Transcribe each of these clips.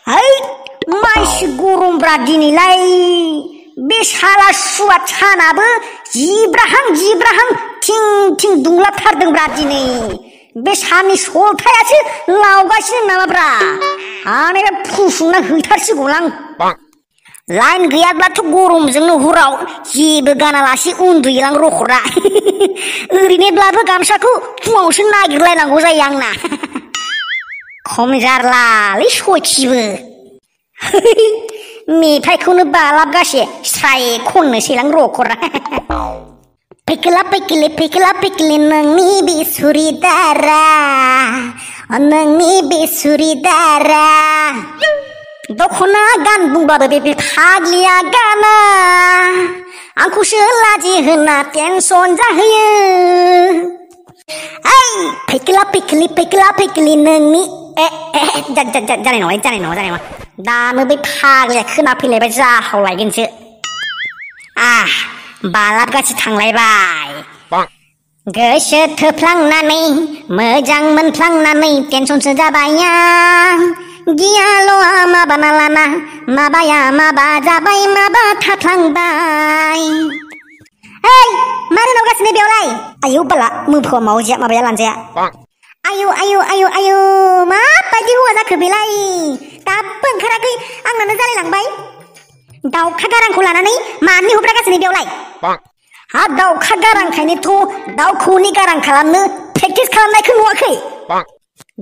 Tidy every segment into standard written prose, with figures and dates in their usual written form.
Hai, masih gurung beradinilah. Besala suat canabe jibrahang ting dunglap tardeng beradini. Besani soltayasि लावगासिनो नामाब्रा आने फुसुंना हैथारसिगौलां line गैयाब्लाथ' गरमजोंनो हराव जेबो गानालासि उन्दुयोलां रखरा ओरैनोब्लाबो गामसाखौ फुङावसो नागिरलायनांगौ जायो आंना खम जारलालै सयथिबो मेथाइखौनो बालाबगासे स्राय खननोसैलां रखरा Pekela pekele nangni bisuri dara Dokona gan buंब्लाबो बे फाग्लिया गाना आंखौसो लाजि होना टेनसन जाहोयो ओइ पेकेला पेकेले नोंनि जानाय नङा दानो बे फाग्लिया खोनाफैलायबाय जाहावलायगोनसो बालाबगासि थांलायबाय गोसो थोफ्लांनानै मोजां मोनफ्लांनानै टेनसनसो जाबाय आं गियाल'आ माबाना लाना माबाया माबा जाबाय माबा थाफ्लांबाय ओइ मारै नावगासिनो बेयावलाय आयौ बाला मोफौआ मावजिया माबाया लानजाया आयौ माबायदि हौवा जाखो बेलाय दाबो ओंखाराखै आंनानो जालायलांबाय दाउखा गारांखौ लानानै मानो हब्रागासिनो बेयावलाय दाउखा गारांखायनोथ' दाउखौनि गारां खालामनो प्रेक्टिस खालामनायखौ नुवाखै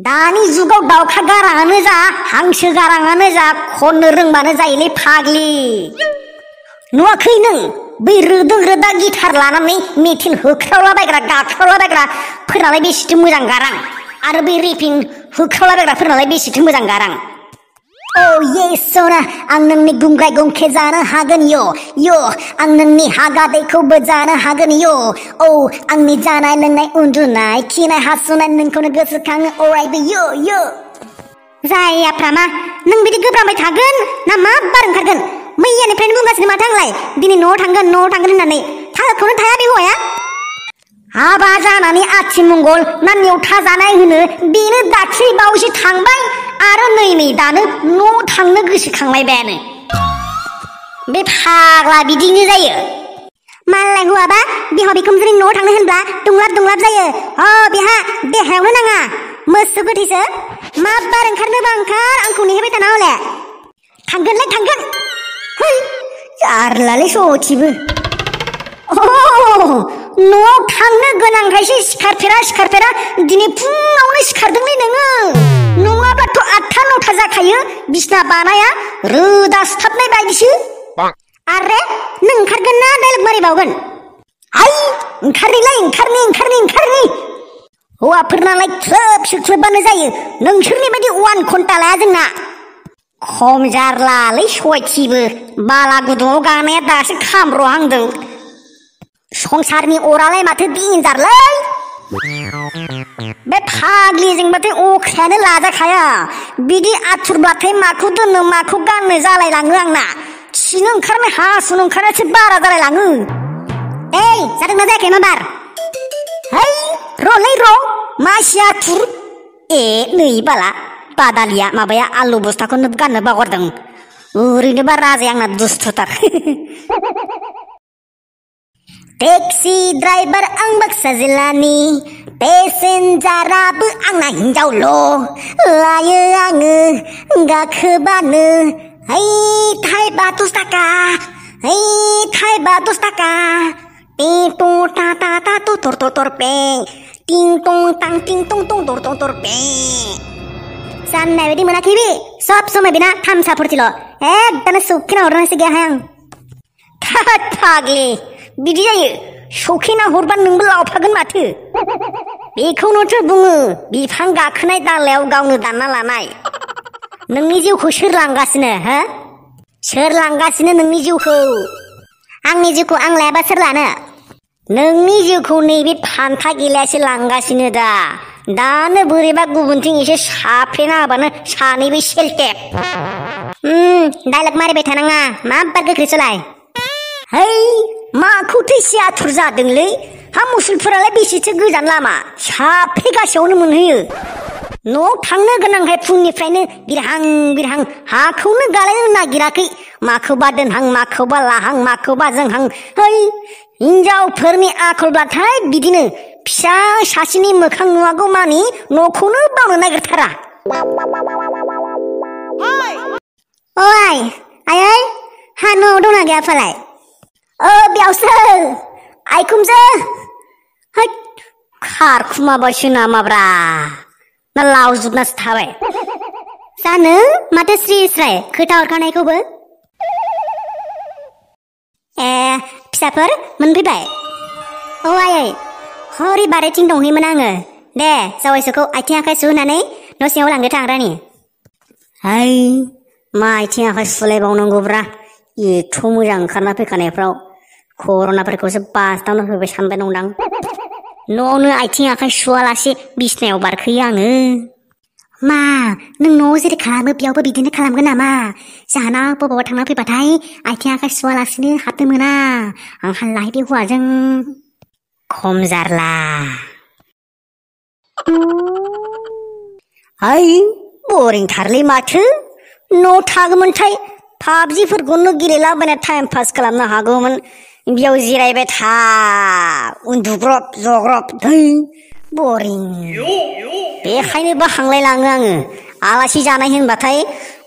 दानि जुगाव दाउखा गाराङानो जा हांसो गाराङानो जा खननो रोंबानो जायोलै फाग्लि नुवाखै नों बै रोदों रोदा गिटार लानानै मेथाइ होख्रावलाबायग्रा गाख्रावलाबायग्रा फोरनालाय बेसेथो मोजां गारां आरो बै रेपिं होख्रावलाबायग्राफोरनालाय बेसेथो मोजां गारां येसोना आं नोंनि गुंग्राय गंखे जानो हागोन यो आं नोंनि हागादैखौबो जानो हागोन आंनि जानाय लोंनाय उन्दुनाय खिनाय हासुनाय नोंखौनो गोसोखाङो अरायबो यो जायाफ्रामा नों बिदि गोब्राबबाय थागोन ना मा बार ओंखारगोन मैयानिफ्रायनो बुंगासिनो माथो आंलाय दिनै न'आव थांगोन होननानै थाखौनो थाया बे हौवाया हाबा जानानै आथिमंगल ना नेवथा जानाय होनो बेनो दाख्लै बावैसो थांबाय आरो नै दानो न' थांनो गोसोखांलायबायानो बे फाग्ला बिदिनो जायो मालाय हौवाबा बिहाव बिखुनजोनि न'आव थांनो होनब्ला दुंलाब जायो बेहा देहायावनो नाङा मोसौ गोथैसो मा बार ओंखारनोबा ओंखार आंखौ नेहोबाय थाना हले थांगोन है जारलालै सथिबो न'आव थांनो गोनांखायसो सिखारफेरा दिनै फुङावनो सिखारदोंलै नोङो नङाबाथ' 8था 9था जाखायो बिसना बानाया रोदा सिथाबनाय बायदिसो आरे नों ओंखारगोन ना डायलग मारिबावगोन आइ ओंखारनि हौवाफोरनालाय थ्रोबबानो जायो नोंसोरनि बायदि 1 घन्टा लाया जोंना खम जारलालै सयथिबो बाला गुदुङाव गानाया दासो खामब्रहांदों संसारनि अरालाय माथो दिनजारलै बे फाग्लिजोंबाथाय अख्रायानो लाजाखाया बिदि आथुरब्लाथाय माखौ दोननो माखौ गाननो जालायलाङो आंना खिनो ओंखारनाय हासुनो ओंखारनायसो बारा जालायलाङो जादोंना जायाखै मा बार है र' मासि आथुर नै बाला बादालिया माबाया आलु बस्थाखौनो गाननो बावगारदों ओरैनोबा राजाया आंना दुस्थुथार टेक्सि ड्राइभार आं बाक्सा जिल्लानि पेसेन्जाराबो आंना हिनजावल' लायो आङो गाखोबानो थाइबा 10 थाखा थाइबा 10 थाखा टिं टं टा टा टा टर पे टिं टं टां टिं टं टं टर पे साननाय बायदि मोनाखै बे सब समय बिना थामसाफोरथिल' एकदम सौखिना हरनानैसो गैयाहाय आं फाग्लि बिदि जायो सौखिना हरबा नोंबो लावफागोन माथो बेखौनोथ' बुङो बिफां गाखोनाय दालायाव गावनो दानना लानाय नोंनि जिउखौ सोर लांगासिनो सोर लांगासिनो नोंनि जिउखौ आंनि जिउखौ आं लायाबा सोर लानो नोंनि जिउखौ नैबे फान्था गेलायासो लांगासिनो दानो बोरैबा गुबुनथिं एसे साफ्रेना होबानो सानैबो सेलटेप डायलग मारिबाय थानाङा मा बार गोख्रैसोलाय है माखौथो एसे आथुर जादोंलै हा मुसुलफोरालाय बेसेसो गोजान लामा साफ्रेगासेयावनो मोनहैयो न'आव थांनो गोनांखाय फुंनिफ्रायनो बिरहां हाखौनो गालायनो नागिराखै माखौबा दोनहां माखौबा लाहां माखौबा जोंहां है हिनजावफोरनि आखलब्लाथाय बिदिनो फिसा सासेनि मोखां नुवागौ मानि न'खौनो बावनो नागिरथारा ओइ आयै हा न'आव दंना गैया फालाय बेयावसो आइखुमजो है खारखुमाबायसो नामाब्रा ना लावजुबनासो थाबाय जानो माथो स्रि स्राय खोथा हरखानायखौबो फिसाफोर मोनफैबाय आयै हरै बारिथिं दंहैयोमोन आङो दे जावैसोखौ आथिं आखाइ सुहोनानै न' सिङाव लांदो थांग्रानि हाय मा आथिं आखाइ सुलायबावनांगौब्रा एथ' मोजां ओंखारना फैखानायफ्राव कर'नाफोरखौसो बासदावना होबाय सानबाय दंदां न'आवनो आथिं आखाइ सुवालासे बिसनायाव बारखोयो आङो मा नों न'आव जेरै खालामो बेयावबो बिदिनो खालामगोन नामा जाहाना बबावबा थांना फैबाथाय आथिं आखाइ सुवालासिनो हाबनो मोना आं हाल्लाहाय बे हौवाजों खम जारला हाय बरिंथारलै माथो न' थागौमोनथाय पाबजिफोरखौनो गेलेलाबायना टाइम पास खालामनो हागौमोन बेयाव जिरायबाय था उन्दुग्रब जग्रब दै बरिं बेखायनो बाखांलायलाङो आङो आलासि जानाय होनबाथाय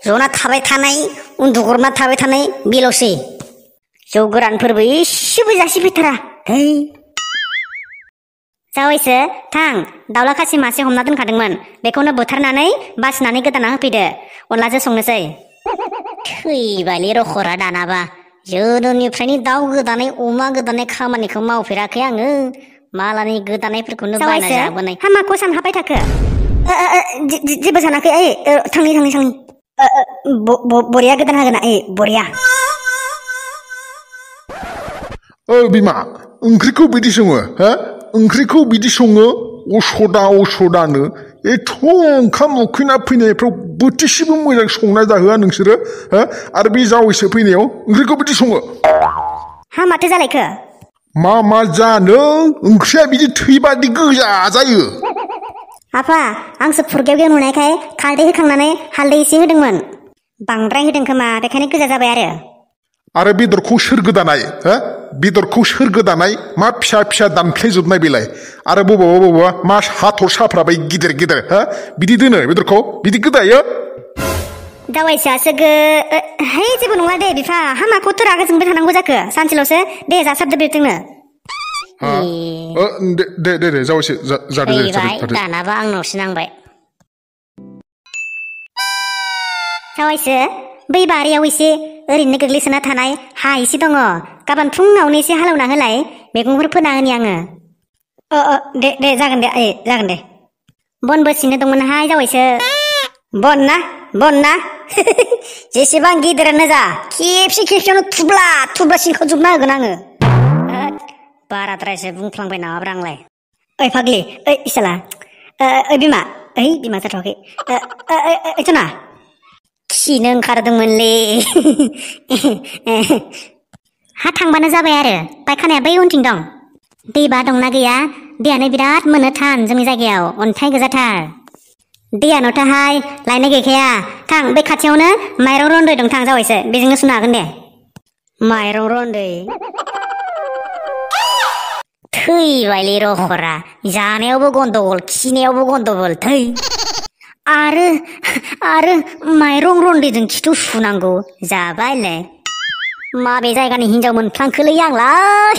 जना थाबाय थानाय उन्दुग्रबना थाबाय थानाय बेल'सै जौ गोरानफोरबो एसेबो जासिफैथारा दै जावैसो थां दाउला खासि मासे हमना दोनखादोंमोन बेखौनो बुथारनानै बासिनानै गोदाना होफैदो अनलाजों संनोसै थैबायलै रखरा दानाबा जोनोमनिफ्रायनो दाउ गोदानाय अमा गोदानाय खामानिखौ मावफेराखै आङो मालानि गोदानायफोरखौनो बायना जाबोनाय हामाखौ सानहाबाय थाखो जेबो सानाखै थांनि बरिया गोदान होगोन बरिया बिमा ओंख्रिखौ बिदि सङो हो ओंख्रिखौ बिदि सङो असदानो एथ' ओंखाम उखैना फैनायफ्राव बोथिसेबो मोजां संना जाहोआ नोंसोरो हो आरो बे जावैसो फैनायाव ओंख्रिखौ बिदि सङो हा माथो जालायखो मा जानो ओंख्रिया बिदि थैबादि गोजा जायो आफा आंसो फुरगेवगेव नुनायखाय खारदै होखांनानै हालदै एसे होदोंमोन बांद्राय होदों खोमा बेखायनो गोजा जाबाय आरो बेदरखौ सोर गोदानाय हो बेदरखौ सोर गोदानाय मा फिसा दानफ्लेजोबनाय बेलाय आरो बबावबा मा हाथरसाफ्रा बाय गिदिर हो बिदि दोनो बेदरखौ बिदि गोदायो दावायसासो है जेबो नङा दे बिफा हामाखौथ' रागा जोंबाय थानांगौ जाखो सानसेल'सो दे जासाबदो बेजोंनो दे जावैसो जादो दानाबा आंनावसो नांबाय जावैसो बै बारियाव एसे ओरैनो गोग्लैसोना थानाय हा एसे दङ गाबोन फुङावनो एसे हालेवना होलाय मैगंफोर फोना होनि आङो दे जागोन दे बनबो सिनो दंमोनहाय जावैसो बन ना जेसेबां गिदिरानो जा खेबसेयावनो थुब्ला सिनखावजोबना होगोन आङो बाराद्रायसो बुंफ्लांबाय नामाब्रा आंलाय ओइ फाग्लि ओइ इसाला बिमा जाथ'वाखै जना खिनो ओंखारदोंमोनलै हा थांबानो जाबाय आरो पायखानाया बै उनथिं दं दैबा दंना गैया दैयानो बिराद मोनो थान जोंनि जायगायाव अन्थाइ गोजाथार दैयानोथ'हाय लायनो गैखाया थां बे खाथियावनो माइरं रन्दै दं थां जावैसो बेजोंनो सुनो हागोन दे माइरं रन्दै थैबायलै रहरा जानायावबो गन्दगल खिनायावबो गन्दगल थै आरो माइरं रन्दैजों खिथु सुनांगौ जाबायलै माबे जायगानि हिनजाव मोनफ्लांखोलै आंलाय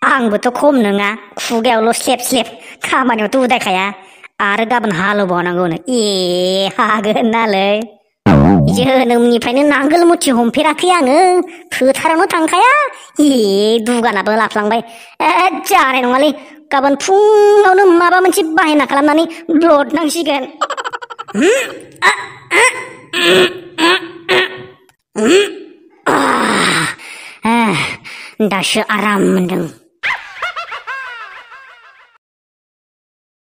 आंबोथ' खम नङा खुगायावल' स्लेब खामानियावथ' उदायखाया आरो गाबोन हालेवबावनांगौनो हागोन नालै जोनोमनिफ्रायनो नांगोल मुथि हमफेराखै आङो फोथारावनो थांखाया दुगानाबो लाफ्लांबाय जानाय नङालै गाबोन फुङावनो माबा मोनसे बाहायना खालामनानै ब्लड नांसिगोन दासो आराम मोनदों